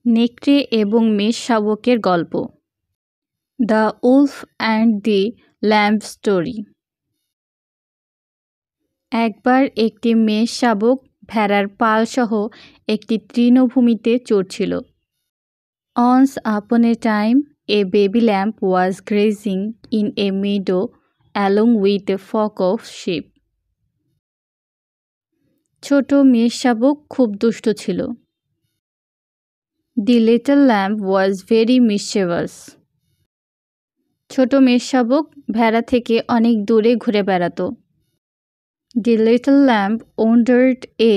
নেকড়ে এবং মেষ শাবকের গল্প। The Wolf and the lamb story. একবার একটি মেষ শাবক ভেড়ার পালসহ একটি তৃণভূমিতে চড়ছিল। Once upon a time, a baby lamb was grazing in a meadow along with a flock of sheep. ছোট মেষ শাবক খুব দুষ্ট ছিল। The little lamb was very mischievous. ছোট মেষ শাবক ভেড়া থেকে অনেক দূরে ঘুরে বেড়াতো। The little lamb wandered a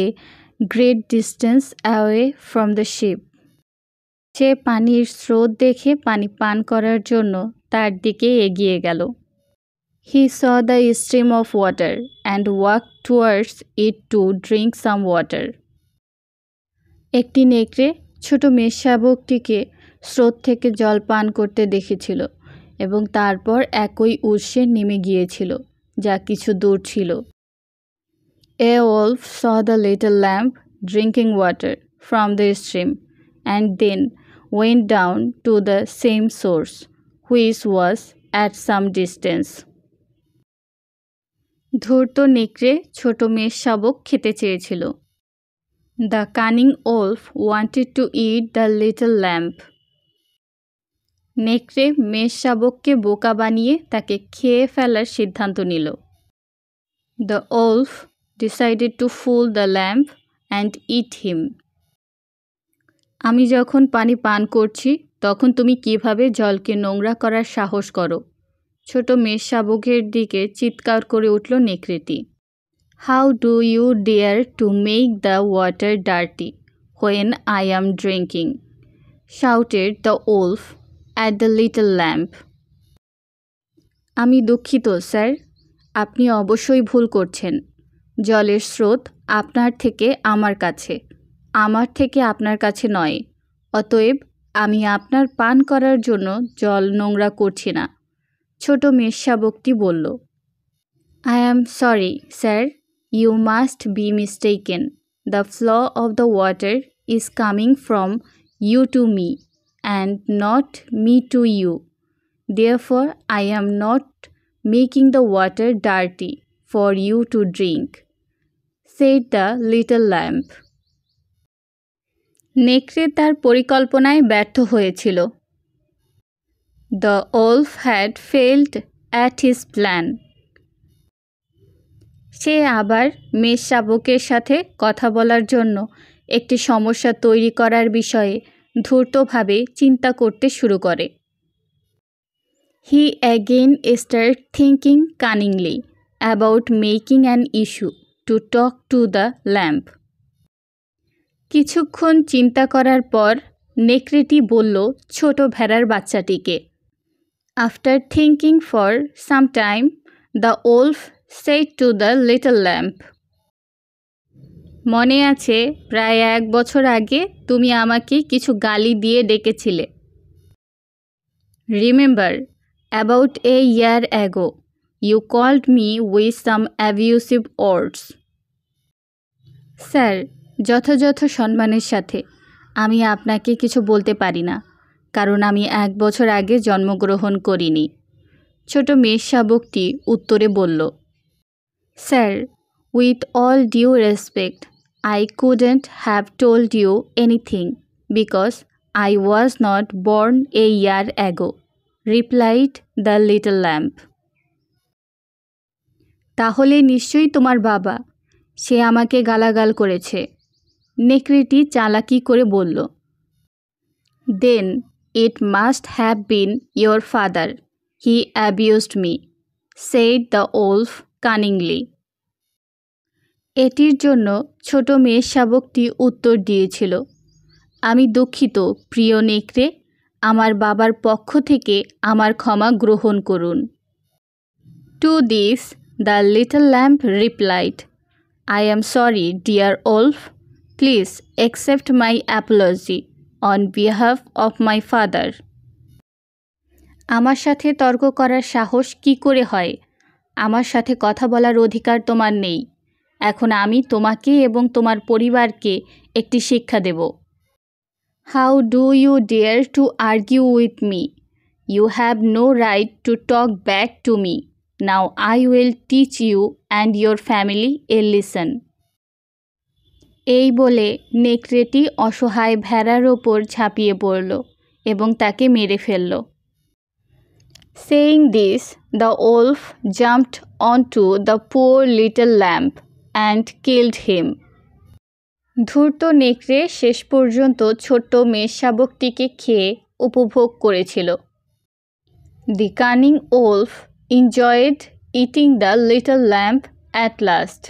great distance away from the sheep. সে পানির স্রোত দেখে পানি পান করার জন্য তার দিকে এগিয়ে গেল। He saw the stream of water and walked towards it to drink some water. একটি নেকড়ে ছোট মেষ শাবকটিকে স্রোত থেকে জল পান করতে দেখেছিল এবং তারপর একই উৎসে নেমে গিয়েছিল যা কিছু দূর ছিল। A wolf saw the little lamb drinking water from the stream and then went down to the same source, which was at some distance. ধূর্ত নেকড়ে ছোট মেষ শাবক খেতে চেয়েছিল। The cunning wolf wanted to eat the little lamb. নেকড়ে মেষ শাবককে বোকা বানিয়ে তাকে খেয়ে ফেলার সিদ্ধান্ত নিল। The wolf decided to fool the lamb and eat him. আমি যখন পানি পান করছি তখন তুমি কিভাবে জলকে নোংরা করার সাহস করো? ছোট মেষ শাবকের দিকে চিৎকার করে উঠল নেকড়েটি। How do you dare to make the water dirty when I am drinking? shouted the wolf at the little lamb. আমি দুঃখিত স্যার, আপনি অবশ্যই ভুল করছেন। জলের স্রোত আপনার থেকে আমার কাছে, আমার থেকে আপনার কাছে নয়। অতএব আমি আপনার পান করার জন্য জল নোংরা করছি না। ছোট মেষ শাবকটি বলল। I am sorry, sir. You must be mistaken. The flow of the water is coming from you to me and not me to you. Therefore, I am not making the water dirty for you to drink, said the little lamb. নেকড়ে তার পরিকল্পনায় ব্যর্থ হয়েছিল। The wolf had failed at his plan. সে আবার মেষ শাবকের সাথে কথা বলার জন্য একটি সমস্যা তৈরি করার বিষয়ে ধূর্তভাবে চিন্তা করতে শুরু করে। He again started thinking cunningly about making an issue to talk to the lamb. কিছুক্ষণ চিন্তা করার পর নেকড়েটি বলল ছোট ভেড়ার বাচ্চাটিকে। After thinking for some time, the wolf said to the little lamb. মনে আছে প্রায় 1 বছর আগে তুমি আমাকে কিছু গালি দিয়ে ডেকেছিলে। Remember, about a year ago, you called me with some abusive words. Sir, যথাযথ সম্মানের সাথে আমি আপনাকে কিছু বলতে পারি না, কারণ আমি 1 বছর আগে জন্মগ্রহণ করিনি। ছোট মেষ শাবকটি উত্তরে বলল। Sir, with all due respect, I couldn't have told you anything because I was not born a year ago, replied the little lamb. তাহলে নিশ্চয়ই তোমার বাবা, সে আমাকে গালাগাল করেছে। নেকড়েটি চালাকি করে বলল। Then it must have been your father. He abused me, said the wolf cunningly. এটির জন্য ছোট মেষ শাবকটি উত্তর দিয়েছিল। আমি দুঃখিত প্রিয় নেকড়ে, আমার বাবার পক্ষ থেকে আমার ক্ষমা গ্রহণ করুন। To this the little lamb replied, I am sorry, dear wolf. Please accept my apology on behalf of my father. আমার সাথে তর্ক করার সাহস কি করে হয়? আমার সাথে কথা বলার অধিকার তোমার নেই। এখন আমি তোমাকে এবং তোমার পরিবারকে একটি শিক্ষা দেব। How do you dare to argue with me? You have no right to talk back to me. Now I will teach you and your family a lesson. এই বলে নেকড়েটি অসহায় ভেড়ার ওপর ঝাঁপিয়ে পড়ল এবং তাকে মেরে ফেলল। Saying this, the wolf jumped onto the poor little lamb and killed him. ধূর্ত নেকড়ে শেষ পর্যন্ত ছোট্ট মেষ শাবকটিকে খেয়ে উপভোগ করেছিল। The cunning wolf enjoyed eating the little lamb at last.